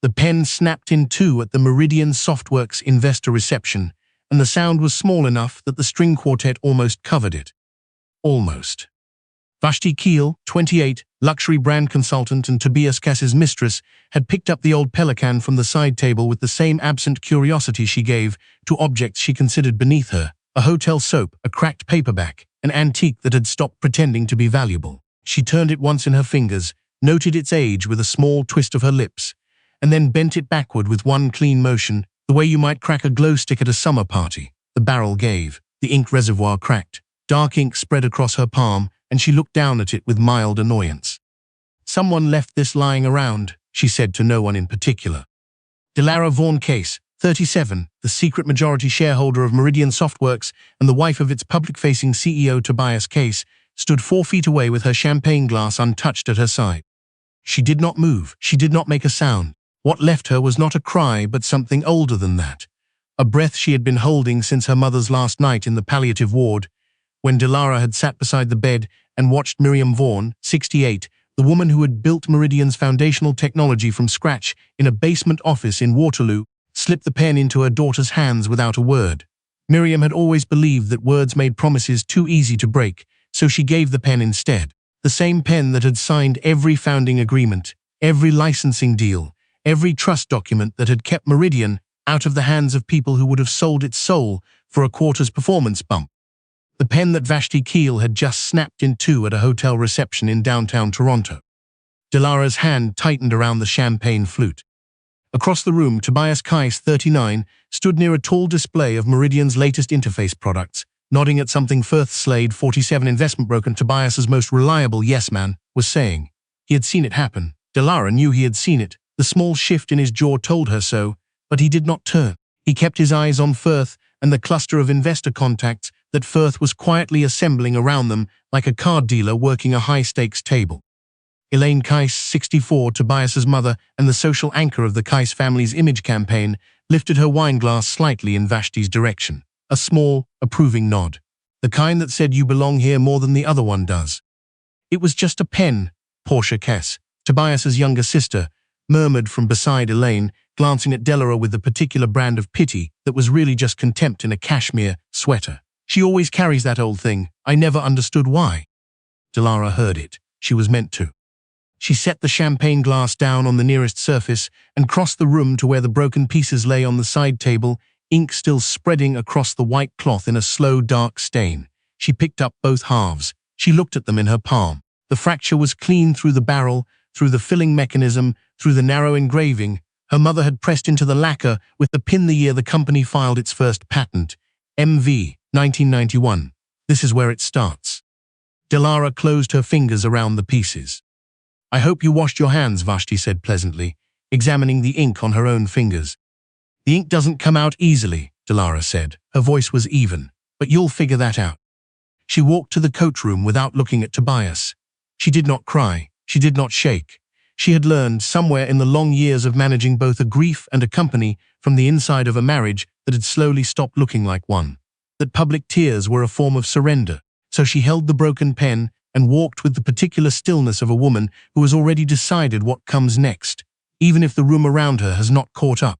The pen snapped in two at the Meridian Softworks investor reception, and the sound was small enough that the string quartet almost covered it. Almost. Vashti Keel, 28, luxury brand consultant and Tobias Cass's mistress, had picked up the old Pelican from the side table with the same absent curiosity she gave to objects she considered beneath her: a hotel soap, a cracked paperback, an antique that had stopped pretending to be valuable. She turned it once in her fingers, noted its age with a small twist of her lips, and then bent it backward with one clean motion, the way you might crack a glow stick at a summer party. The barrel gave, the ink reservoir cracked, dark ink spread across her palm, and she looked down at it with mild annoyance. "Someone left this lying around," she said to no one in particular. Delara Vaughan Case, 37, the secret majority shareholder of Meridian Softworks and the wife of its public-facing CEO Tobias Case, stood 4 feet away with her champagne glass untouched at her side. She did not move. She did not make a sound. What left her was not a cry, but something older than that. A breath she had been holding since her mother's last night in the palliative ward, when Delara had sat beside the bed and watched Miriam Vaughan, 68, the woman who had built Meridian's foundational technology from scratch in a basement office in Waterloo, slip the pen into her daughter's hands without a word. Miriam had always believed that words made promises too easy to break, so she gave the pen instead. The same pen that had signed every founding agreement, every licensing deal, every trust document that had kept Meridian out of the hands of people who would have sold its soul for a quarter's performance bump. The pen that Vashti Keel had just snapped in two at a hotel reception in downtown Toronto. Delara's hand tightened around the champagne flute. Across the room, Tobias Case, 39, stood near a tall display of Meridian's latest interface products, nodding at something Firth Slade, 47, investment broker, Tobias's most reliable yes-man, was saying. He had seen it happen. Delara knew he had seen it. The small shift in his jaw told her so, but he did not turn. He kept his eyes on Firth and the cluster of investor contacts that Firth was quietly assembling around them like a card dealer working a high-stakes table. Elaine Case, 64, Tobias's mother and the social anchor of the Case family's image campaign, lifted her wine glass slightly in Vashti's direction. A small, approving nod. The kind that said you belong here more than the other one does. It was just a pen, Portia Kess, Tobias's younger sister, murmured from beside Elaine, glancing at Delara with the particular brand of pity that was really just contempt in a cashmere sweater. She always carries that old thing. I never understood why. Delara heard it. She was meant to. She set the champagne glass down on the nearest surface and crossed the room to where the broken pieces lay on the side table, ink still spreading across the white cloth in a slow, dark stain. She picked up both halves. She looked at them in her palm. The fracture was clean through the barrel, through the filling mechanism, through the narrow engraving. Her mother had pressed into the lacquer with the pin the year the company filed its first patent. MV, 1991. This is where it starts. Delara closed her fingers around the pieces. I hope you washed your hands, Vashti said pleasantly, examining the ink on her own fingers. The ink doesn't come out easily, Delara said. Her voice was even. But you'll figure that out. She walked to the coat room without looking at Tobias. She did not cry. She did not shake. She had learned, somewhere in the long years of managing both a grief and a company from the inside of a marriage that had slowly stopped looking like one, that public tears were a form of surrender. So she held the broken pen and walked with the particular stillness of a woman who has already decided what comes next, even if the room around her has not caught up.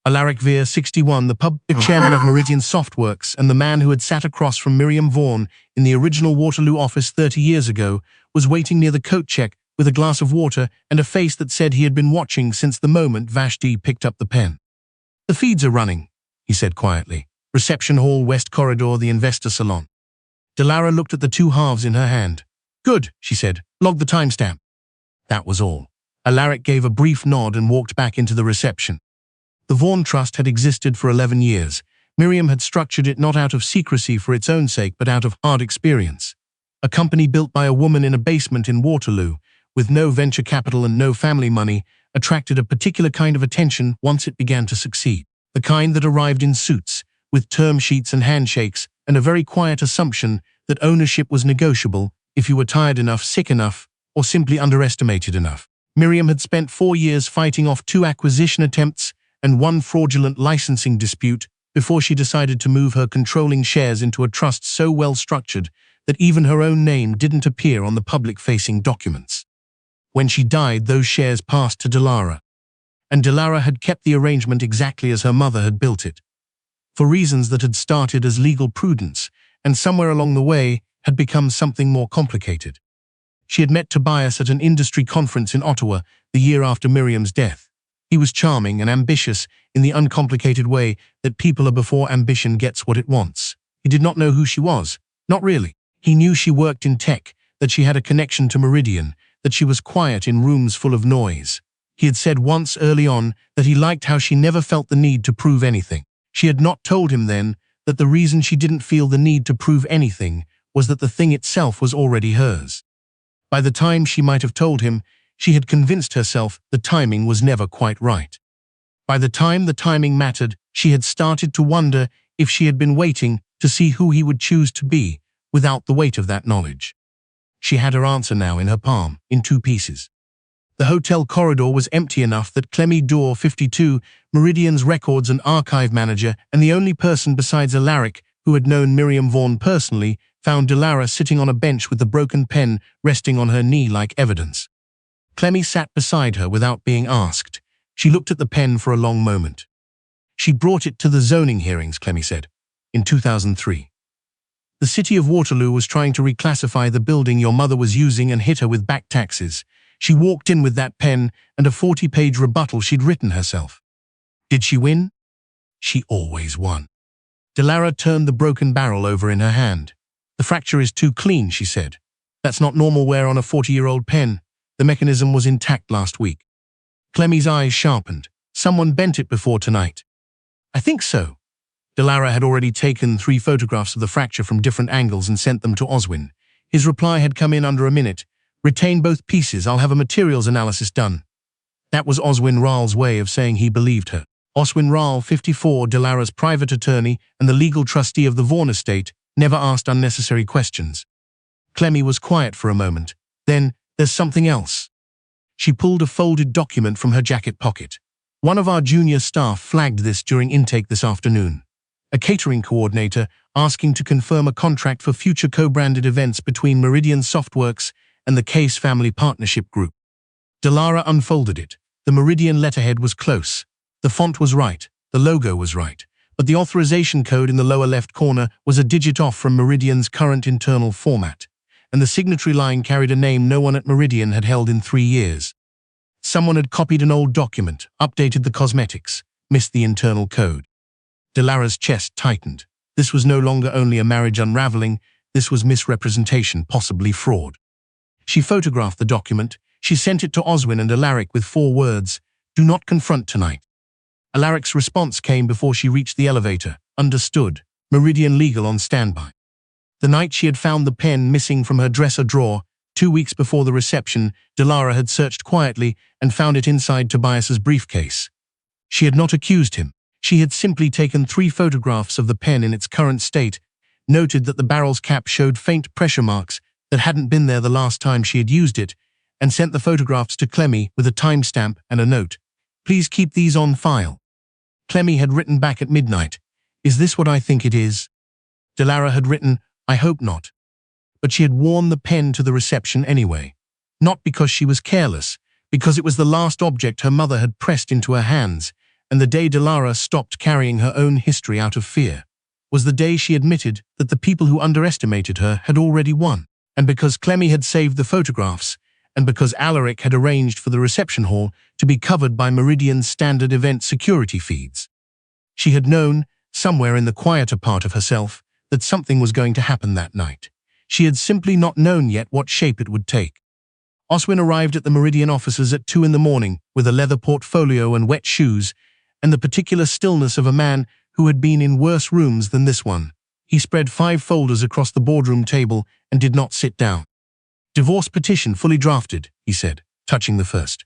Alaric Veer, 61, the public chairman of Meridian Softworks and the man who had sat across from Miriam Vaughan in the original Waterloo office 30 years ago, was waiting near the coat check with a glass of water and a face that said he had been watching since the moment Vashti picked up the pen. The feeds are running, he said quietly. Reception hall, west corridor, the investor salon. Delara looked at the two halves in her hand. Good, she said. Log the timestamp. That was all. Alaric gave a brief nod and walked back into the reception. The Vaughan Trust had existed for 11 years. Miriam had structured it not out of secrecy for its own sake, but out of hard experience. A company built by a woman in a basement in Waterloo, with no venture capital and no family money, attracted a particular kind of attention once it began to succeed. The kind that arrived in suits, with term sheets and handshakes, and a very quiet assumption that ownership was negotiable if you were tired enough, sick enough, or simply underestimated enough. Miriam had spent 4 years fighting off 2 acquisition attempts and 1 fraudulent licensing dispute before she decided to move her controlling shares into a trust so well structured that even her own name didn't appear on the public-facing documents. When she died, those shares passed to Delara. and Dilara had kept the arrangement exactly as her mother had built it. For reasons that had started as legal prudence, and somewhere along the way had become something more complicated. She had met Tobias at an industry conference in Ottawa the year after Miriam's death. He was charming and ambitious in the uncomplicated way that people are before ambition gets what it wants. He did not know who she was. Not really. He knew she worked in tech, that she had a connection to Meridian, that she was quiet in rooms full of noise. He had said once early on that he liked how she never felt the need to prove anything. She had not told him then that the reason she didn't feel the need to prove anything was that the thing itself was already hers. By the time she might have told him, she had convinced herself the timing was never quite right. By the time the timing mattered, she had started to wonder if she had been waiting to see who he would choose to be without the weight of that knowledge. She had her answer now in her palm, in 2 pieces. The hotel corridor was empty enough that Clemmy Dorr, 52, Meridian's records and archive manager and the only person besides Alaric who had known Miriam Vaughan personally, found Dilara sitting on a bench with the broken pen resting on her knee like evidence. Clemmy sat beside her without being asked. She looked at the pen for a long moment. She brought it to the zoning hearings, Clemmy said, in 2003. The city of Waterloo was trying to reclassify the building your mother was using and hit her with back taxes. She walked in with that pen and a 40-page rebuttal she'd written herself. Did she win? She always won. Dilara turned the broken barrel over in her hand. The fracture is too clean, she said. That's not normal wear on a 40-year-old pen. The mechanism was intact last week. Clemmy's eyes sharpened. Someone bent it before tonight. I think so. Dilara had already taken 3 photographs of the fracture from different angles and sent them to Oswin. His reply had come in under a minute. Retain both pieces, I'll have a materials analysis done. That was Oswin Rahl's way of saying he believed her. Oswin Rahl, 54, Dilara's private attorney and the legal trustee of the Vaughan estate, never asked unnecessary questions. Clemmy was quiet for a moment. Then, there's something else. She pulled a folded document from her jacket pocket. One of our junior staff flagged this during intake this afternoon. A catering coordinator asking to confirm a contract for future co-branded events between Meridian Softworks and the Case Family Partnership Group. Dilara unfolded it. The Meridian letterhead was close. The font was right. The logo was right. But the authorization code in the lower left corner was a digit off from Meridian's current internal format, and the signatory line carried a name no one at Meridian had held in 3 years. Someone had copied an old document, updated the cosmetics, missed the internal code. Dilara's chest tightened. This was no longer only a marriage unraveling, this was misrepresentation, possibly fraud. She photographed the document. She sent it to Oswin and Alaric with 4 words, "Do not confront tonight." Alaric's response came before she reached the elevator. Understood. Meridian Legal on standby. The night she had found the pen missing from her dresser drawer, 2 weeks before the reception, Dilara had searched quietly and found it inside Tobias's briefcase. She had not accused him. She had simply taken 3 photographs of the pen in its current state, noted that the barrel's cap showed faint pressure marks that hadn't been there the last time she had used it, and sent the photographs to Clemmy with a timestamp and a note. Please keep these on file. Clemmy had written back at midnight. Is this what I think it is? Dilara had written, I hope not. But she had worn the pen to the reception anyway. Not because she was careless, because it was the last object her mother had pressed into her hands, and the day Dilara stopped carrying her own history out of fear was the day she admitted that the people who underestimated her had already won. And because Clemmy had saved the photographs, and because Alaric had arranged for the reception hall to be covered by Meridian's standard event security feeds. She had known, somewhere in the quieter part of herself, that something was going to happen that night. She had simply not known yet what shape it would take. Oswin arrived at the Meridian offices at 2 in the morning with a leather portfolio and wet shoes, and the particular stillness of a man who had been in worse rooms than this one. He spread 5 folders across the boardroom table and did not sit down. Divorce petition fully drafted, he said, touching the first.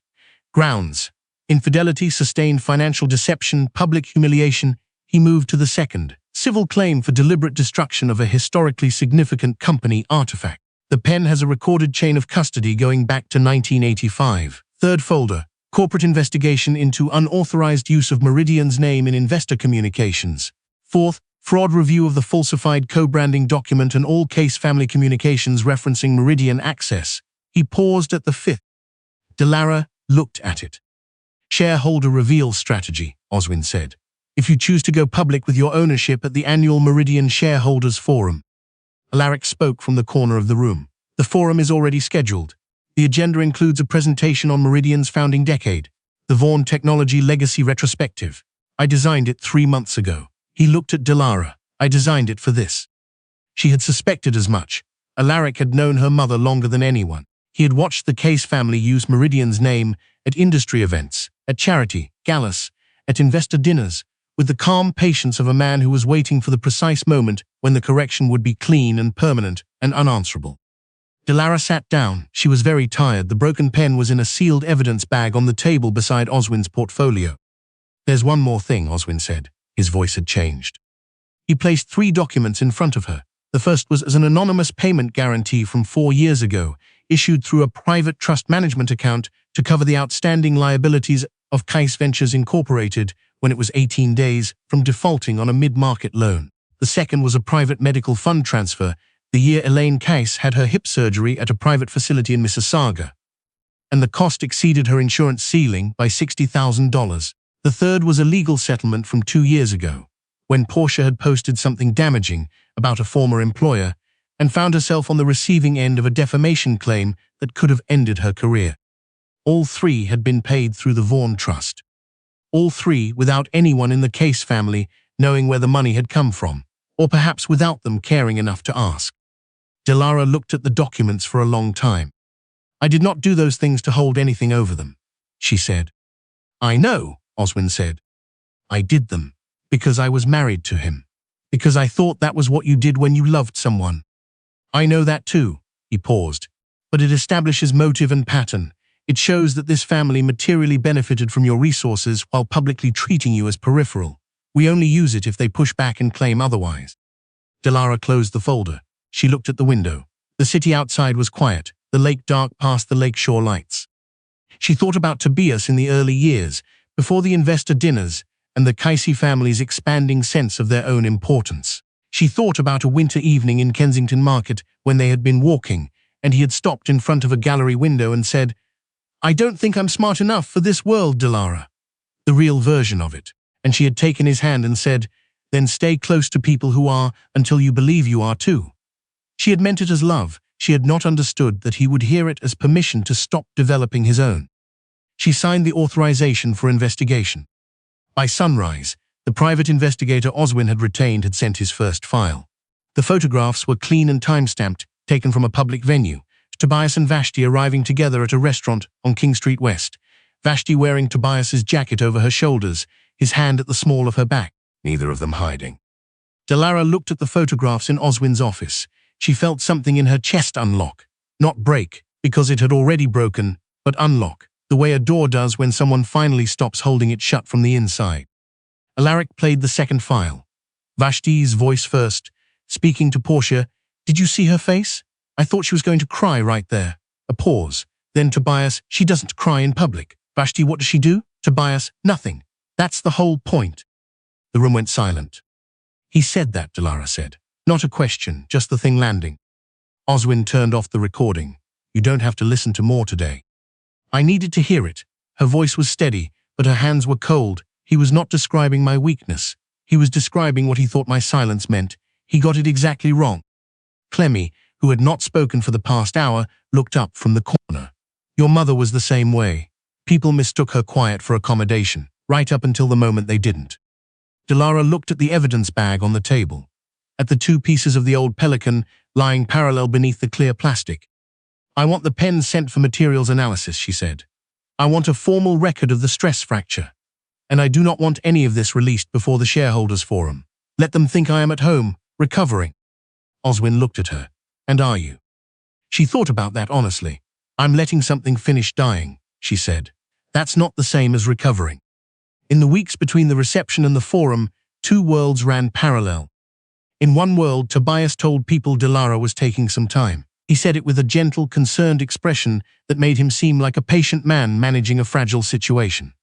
Grounds: infidelity, sustained financial deception, public humiliation. He moved to the second. Civil claim for deliberate destruction of a historically significant company artifact. The pen has a recorded chain of custody going back to 1985. Third folder. Corporate investigation into unauthorized use of Meridian's name in investor communications. Fourth, fraud review of the falsified co-branding document and all Case Family communications referencing Meridian access. He paused at the 5th. Dilara looked at it. Shareholder reveal strategy, Oswin said. If you choose to go public with your ownership at the annual Meridian Shareholders Forum. Alaric spoke from the corner of the room. The forum is already scheduled. The agenda includes a presentation on Meridian's founding decade, the Vaughan Technology Legacy Retrospective. I designed it 3 months ago. He looked at Dilara. I designed it for this. She had suspected as much. Alaric had known her mother longer than anyone. He had watched the Case family use Meridian's name at industry events, at charity, galas, at investor dinners, with the calm patience of a man who was waiting for the precise moment when the correction would be clean and permanent and unanswerable. Dilara sat down. She was very tired. The broken pen was in a sealed evidence bag on the table beside Oswin's portfolio. There's one more thing, Oswin said. His voice had changed. He placed 3 documents in front of her. The first was as an anonymous payment guarantee from 4 years ago, issued through a private trust management account to cover the outstanding liabilities of Case Ventures Incorporated when it was 18 days from defaulting on a mid-market loan. The second was a private medical fund transfer the year Elaine Case had her hip surgery at a private facility in Mississauga, and the cost exceeded her insurance ceiling by $60,000. The third was a legal settlement from 2 years ago, when Portia had posted something damaging about a former employer and found herself on the receiving end of a defamation claim that could have ended her career. All 3 had been paid through the Vaughan Trust. All 3 without anyone in the Case family knowing where the money had come from, or perhaps without them caring enough to ask. Dilara looked at the documents for a long time. I did not do those things to hold anything over them, she said. I know, Oswin said. I did them because I was married to him, because I thought that was what you did when you loved someone. I know that too, he paused, but it establishes motive and pattern. It shows that this family materially benefited from your resources while publicly treating you as peripheral. We only use it if they push back and claim otherwise. Dilara closed the folder. She looked at the window. The city outside was quiet, the lake dark past the lakeshore lights. She thought about Tobias in the early years, before the investor dinners, and the Casey family's expanding sense of their own importance. She thought about a winter evening in Kensington Market when they had been walking, and he had stopped in front of a gallery window and said, I don't think I'm smart enough for this world, Dilara. The real version of it. And she had taken his hand and said, then stay close to people who are until you believe you are too. She had meant it as love. She had not understood that he would hear it as permission to stop developing his own. She signed the authorization for investigation. By sunrise, the private investigator Oswin had retained had sent his first file. The photographs were clean and time-stamped, taken from a public venue. Tobias and Vashti arriving together at a restaurant on King Street West. Vashti wearing Tobias's jacket over her shoulders, his hand at the small of her back, neither of them hiding. Dilara looked at the photographs in Oswin's office. She felt something in her chest unlock, not break, because it had already broken, but unlock, the way a door does when someone finally stops holding it shut from the inside. Alaric played the second file. Vashti's voice first, speaking to Portia. Did you see her face? I thought she was going to cry right there. A pause. Then Tobias, she doesn't cry in public. Vashti, what does she do? Tobias, nothing. That's the whole point. The room went silent. He said that, Dilara said. Not a question, just the thing landing. Oswin turned off the recording. You don't have to listen to more today. I needed to hear it. Her voice was steady, but her hands were cold. He was not describing my weakness. He was describing what he thought my silence meant. He got it exactly wrong. Clemmy, who had not spoken for the past hour, looked up from the corner. Your mother was the same way. People mistook her quiet for accommodation, right up until the moment they didn't. Dilara looked at the evidence bag on the table, at the 2 pieces of the old Pelican lying parallel beneath the clear plastic. I want the pen sent for materials analysis, she said. I want a formal record of the stress fracture. And I do not want any of this released before the shareholders forum. Let them think I am at home, recovering. Oswin looked at her. And are you? She thought about that honestly. I'm letting something finish dying, she said. That's not the same as recovering. In the weeks between the reception and the forum, 2 worlds ran parallel. In one world, Tobias told people Dilara was taking some time. He said it with a gentle, concerned expression that made him seem like a patient man managing a fragile situation.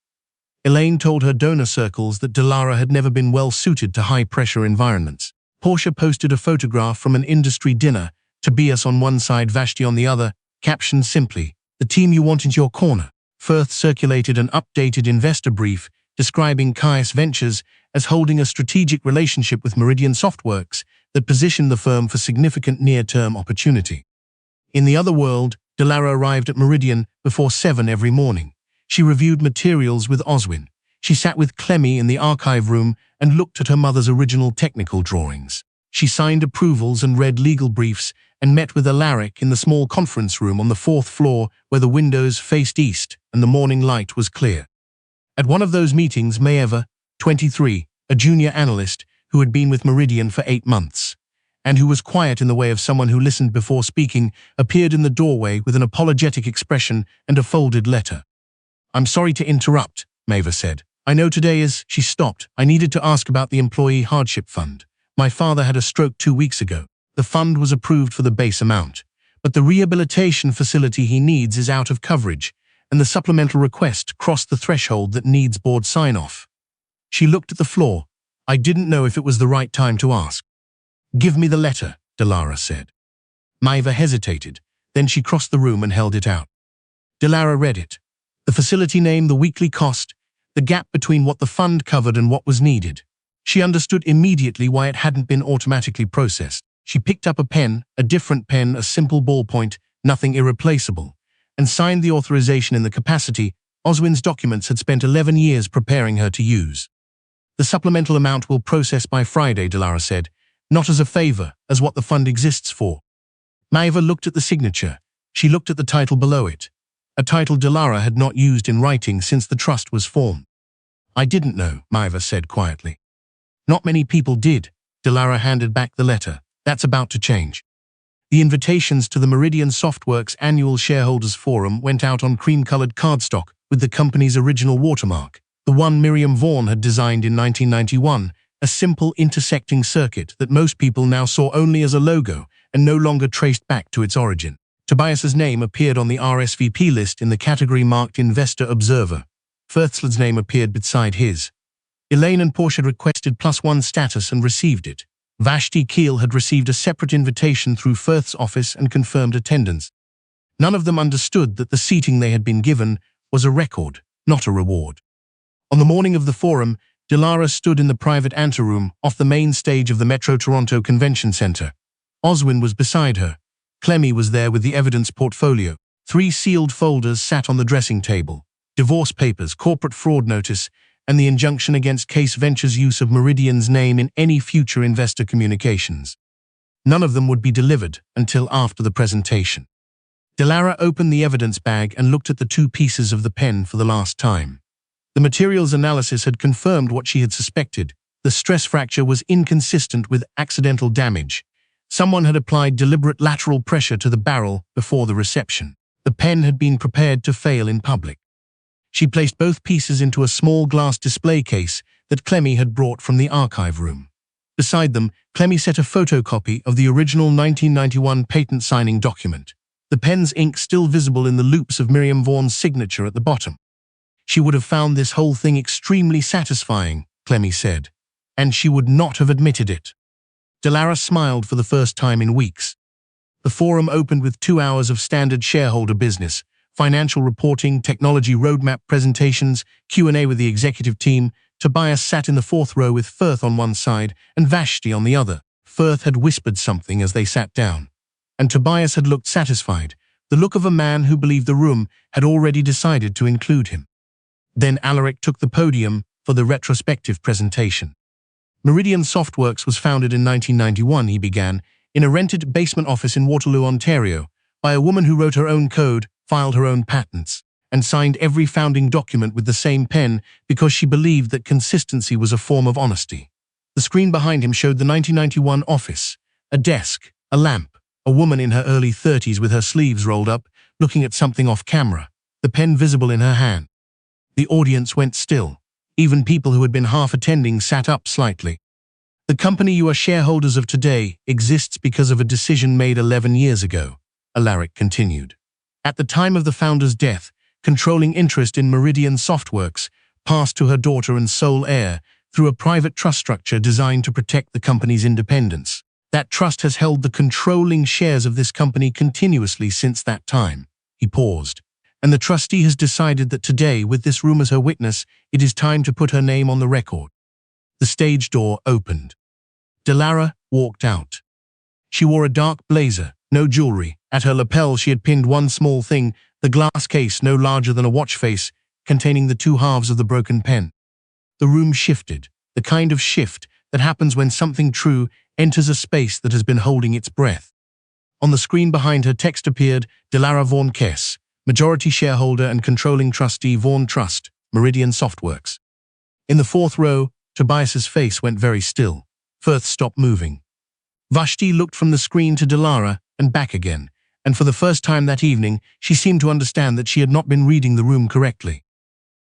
Elaine told her donor circles that Dilara had never been well suited to high-pressure environments. Portia posted a photograph from an industry dinner, Tobias on one side, Vashti on the other, captioned simply, the team you want in your corner. Firth circulated an updated investor brief describing Caius Ventures as holding a strategic relationship with Meridian Softworks that positioned the firm for significant near-term opportunity. In the other world, Delara arrived at Meridian before 7 every morning. She reviewed materials with Oswin. She sat with Clemmy in the archive room and looked at her mother's original technical drawings. She signed approvals and read legal briefs and met with Alaric in the small conference room on the 4th floor where the windows faced east and the morning light was clear. At one of those meetings, Maeva, 23, a junior analyst who had been with Meridian for 8 months, and who was quiet in the way of someone who listened before speaking, appeared in the doorway with an apologetic expression and a folded letter. "I'm sorry to interrupt," Maeva said. "I know today is—" She stopped. "I needed to ask about the Employee Hardship Fund. My father had a stroke 2 weeks ago. The fund was approved for the base amount, but the rehabilitation facility he needs is out of coverage, and the supplemental request crossed the threshold that needs board sign-off." She looked at the floor. "I didn't know if it was the right time to ask." "Give me the letter," Delara said. Maeva hesitated. Then she crossed the room and held it out. Delara read it. The facility name, the weekly cost, the gap between what the fund covered and what was needed. She understood immediately why it hadn't been automatically processed. She picked up a pen, a different pen, a simple ballpoint, nothing irreplaceable, and signed the authorization in the capacity Oswin's documents had spent 11 years preparing her to use. "The supplemental amount will process by Friday," Delara said, "not as a favor, as what the fund exists for." Maeva looked at the signature. She looked at the title below it, a title Delara had not used in writing since the trust was formed. "I didn't know," Maeva said quietly. "Not many people did." Delara handed back the letter. "That's about to change." The invitations to the Meridian Softworks annual shareholders forum went out on cream-colored cardstock with the company's original watermark, the one Miriam Vaughan had designed in 1991, a simple intersecting circuit that most people now saw only as a logo and no longer traced back to its origin. Tobias's name appeared on the RSVP list in the category marked Investor Observer. Firth's name appeared beside his. Elaine and Portia requested +1 status and received it. Vashti Keel had received a separate invitation through Firth's office and confirmed attendance. None of them understood that the seating they had been given was a record, not a reward. On the morning of the forum, Delara stood in the private anteroom off the main stage of the Metro Toronto Convention Centre. Oswin was beside her. Clemmy was there with the evidence portfolio. 3 sealed folders sat on the dressing table: divorce papers, corporate fraud notice, and the injunction against Caius Ventures' use of Meridian's name in any future investor communications. None of them would be delivered until after the presentation. Delara opened the evidence bag and looked at the 2 pieces of the pen for the last time. The materials analysis had confirmed what she had suspected. The stress fracture was inconsistent with accidental damage. Someone had applied deliberate lateral pressure to the barrel before the reception. The pen had been prepared to fail in public. She placed both pieces into a small glass display case that Clemmy had brought from the archive room. Beside them, Clemmy set a photocopy of the original 1991 patent signing document, the pen's ink still visible in the loops of Miriam Vaughan's signature at the bottom. "She would have found this whole thing extremely satisfying," Clemmy said, "and she would not have admitted it." Delara smiled for the first time in weeks. The forum opened with 2 hours of standard shareholder business: financial reporting, technology roadmap presentations, Q&A with the executive team. Tobias sat in the 4th row with Firth on one side and Vashti on the other. Firth had whispered something as they sat down, and Tobias had looked satisfied, the look of a man who believed the room had already decided to include him. Then Alaric took the podium for the retrospective presentation. Meridian Softworks was founded in 1991, he began, in a rented basement office in Waterloo, Ontario, by a woman who wrote her own code, filed her own patents, and signed every founding document with the same pen because she believed that consistency was a form of honesty. The screen behind him showed the 1991 office, a desk, a lamp, a woman in her early 30s with her sleeves rolled up, looking at something off camera, the pen visible in her hand. The audience went still. Even people who had been half attending sat up slightly. "The company you are shareholders of today exists because of a decision made 11 years ago," Alaric continued. "At the time of the founder's death, controlling interest in Meridian Softworks passed to her daughter and sole heir through a private trust structure designed to protect the company's independence. That trust has held the controlling shares of this company continuously since that time." He paused. and the trustee has decided that today, with this room as her witness, it is time to put her name on the record. The stage door opened. Delara walked out. She wore a dark blazer, no jewelry. At her lapel she had pinned one small thing, the glass case no larger than a watch face, containing the two halves of the broken pen. The room shifted, the kind of shift that happens when something true enters a space that has been holding its breath. On the screen behind her, text appeared: Delara Vaughan Kess, majority shareholder and controlling trustee, Vaughan Trust, Meridian Softworks. In the fourth row, Tobias's face went very still. Firth stopped moving. Vashti looked from the screen to Delara and back again, and for the first time that evening, she seemed to understand that she had not been reading the room correctly.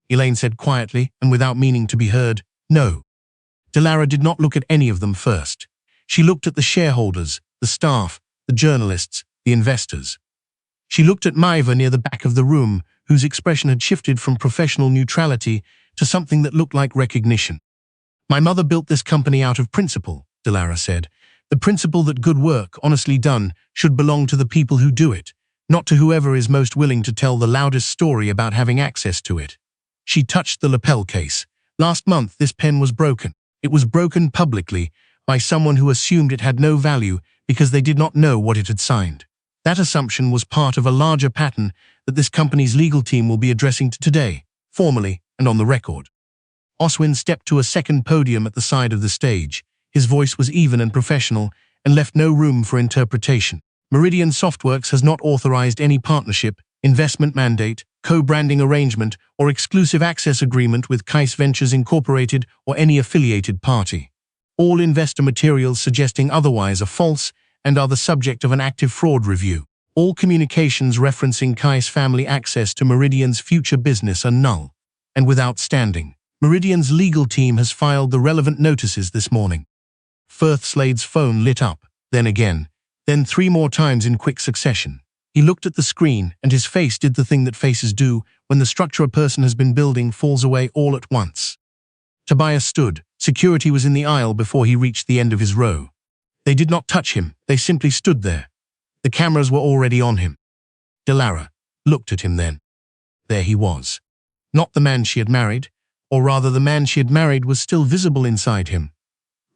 Elaine said quietly, and without meaning to be heard, "No." Delara did not look at any of them first. She looked at the shareholders, the staff, the journalists, the investors. She looked at Maiva near the back of the room, whose expression had shifted from professional neutrality to something that looked like recognition. "My mother built this company out of principle," Delara said. "The principle that good work, honestly done, should belong to the people who do it, not to whoever is most willing to tell the loudest story about having access to it." She touched the lapel case. "Last month this pen was broken. It was broken publicly by someone who assumed it had no value because they did not know what it had signed. That assumption was part of a larger pattern that this company's legal team will be addressing today, formally and on the record." Oswin stepped to a second podium at the side of the stage. His voice was even and professional and left no room for interpretation. "Meridian Softworks has not authorized any partnership, investment mandate, co-branding arrangement, or exclusive access agreement with Kais Ventures Incorporated or any affiliated party. All investor materials suggesting otherwise are false and are the subject of an active fraud review. All communications referencing Kais family access to Meridian's future business are null and without standing. Meridian's legal team has filed the relevant notices this morning." Firth Slade's phone lit up, then again, then 3 more times in quick succession. He looked at the screen, and his face did the thing that faces do when the structure a person has been building falls away all at once. Tobias stood. Security was in the aisle before he reached the end of his row. They did not touch him, they simply stood there. The cameras were already on him. Delara looked at him then. There he was. Not the man she had married, or rather the man she had married was still visible inside him.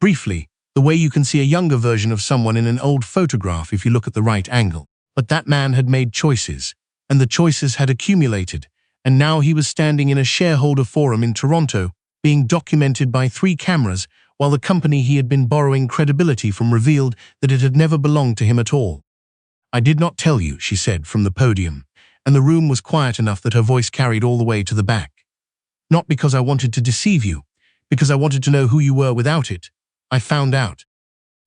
Briefly, the way you can see a younger version of someone in an old photograph if you look at the right angle. But that man had made choices, and the choices had accumulated, and now he was standing in a shareholder forum in Toronto, being documented by 3 cameras, while the company he had been borrowing credibility from revealed that it had never belonged to him at all. "I did not tell you," she said from the podium, and the room was quiet enough that her voice carried all the way to the back. "Not because I wanted to deceive you, because I wanted to know who you were without it. I found out."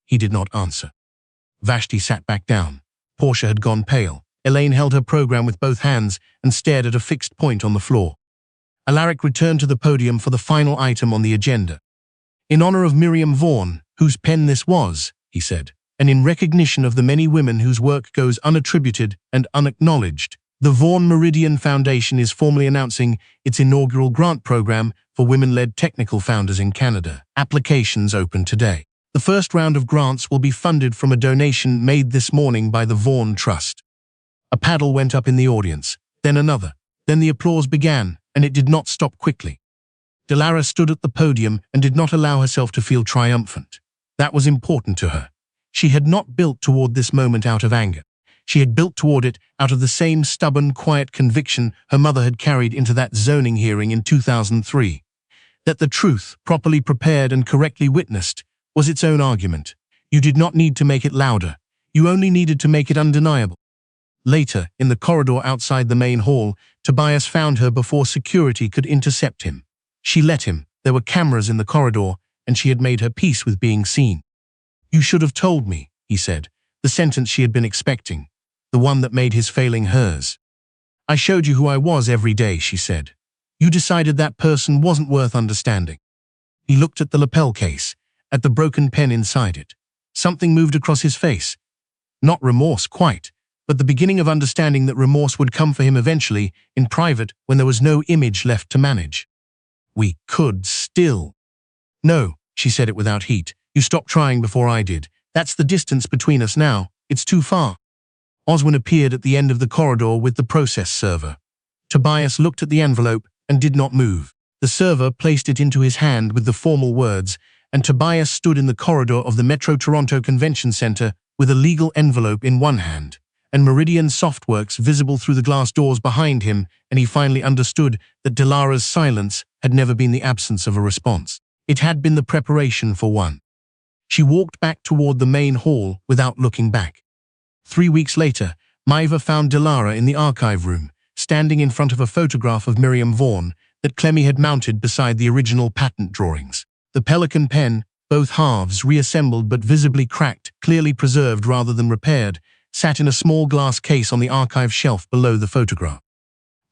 He did not answer. Vashti sat back down. Portia had gone pale. Elaine held her program with both hands and stared at a fixed point on the floor. Alaric returned to the podium for the final item on the agenda. "In honor of Miriam Vaughan, whose pen this was," he said, "and in recognition of the many women whose work goes unattributed and unacknowledged, the Vaughan Meridian Foundation is formally announcing its inaugural grant program for women-led technical founders in Canada. Applications open today. The first round of grants will be funded from a donation made this morning by the Vaughan Trust." A paddle went up in the audience, then another. Then the applause began, and it did not stop quickly. Delara stood at the podium and did not allow herself to feel triumphant. That was important to her. She had not built toward this moment out of anger. She had built toward it out of the same stubborn, quiet conviction her mother had carried into that zoning hearing in 2003. That the truth, properly prepared and correctly witnessed, was its own argument. You did not need to make it louder. You only needed to make it undeniable. Later, in the corridor outside the main hall, Tobias found her before security could intercept him. She let him. There were cameras in the corridor, and she had made her peace with being seen. "You should have told me," he said, the sentence she had been expecting, the one that made his failing hers. "I showed you who I was every day," she said. "You decided that person wasn't worth understanding." He looked at the lapel case, at the broken pen inside it. Something moved across his face. Not remorse quite, but the beginning of understanding that remorse would come for him eventually, in private, when there was no image left to manage. "We could still." "No," she said it without heat. "You stopped trying before I did. That's the distance between us now. It's too far." Oswin appeared at the end of the corridor with the process server. Tobias looked at the envelope and did not move. The server placed it into his hand with the formal words, and Tobias stood in the corridor of the Metro Toronto Convention Centre with a legal envelope in one hand, and Meridian Softworks visible through the glass doors behind him, and he finally understood that Dilara's silence had never been the absence of a response. It had been the preparation for one. She walked back toward the main hall without looking back. 3 weeks later, Maeva found Dilara in the archive room, standing in front of a photograph of Miriam Vaughan that Clemmy had mounted beside the original patent drawings. The Pelican pen, both halves reassembled but visibly cracked, clearly preserved rather than repaired, sat in a small glass case on the archive shelf below the photograph.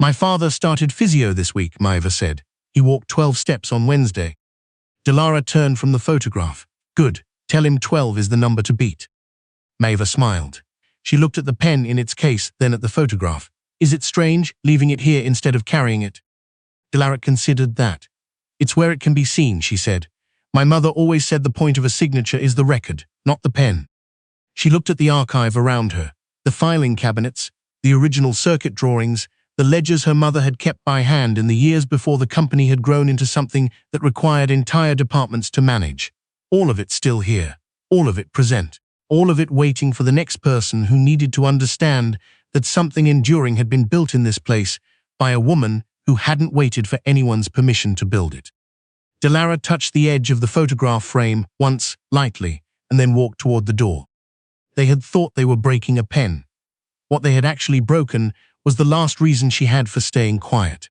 "My father started physio this week," Maeva said. "He walked 12 steps on Wednesday." Dilara turned from the photograph. "Good. Tell him 12 is the number to beat." Maeva smiled. She looked at the pen in its case, then at the photograph. "Is it strange, leaving it here instead of carrying it?" Dilara considered that. "It's where it can be seen," she said. "My mother always said the point of a signature is the record, not the pen." She looked at the archive around her, the filing cabinets, the original circuit drawings, the ledgers her mother had kept by hand in the years before the company had grown into something that required entire departments to manage. All of it still here, all of it present, all of it waiting for the next person who needed to understand that something enduring had been built in this place by a woman who hadn't waited for anyone's permission to build it. Dilara touched the edge of the photograph frame once, lightly, and then walked toward the door. They had thought they were breaking a pen. What they had actually broken was the last reason she had for staying quiet.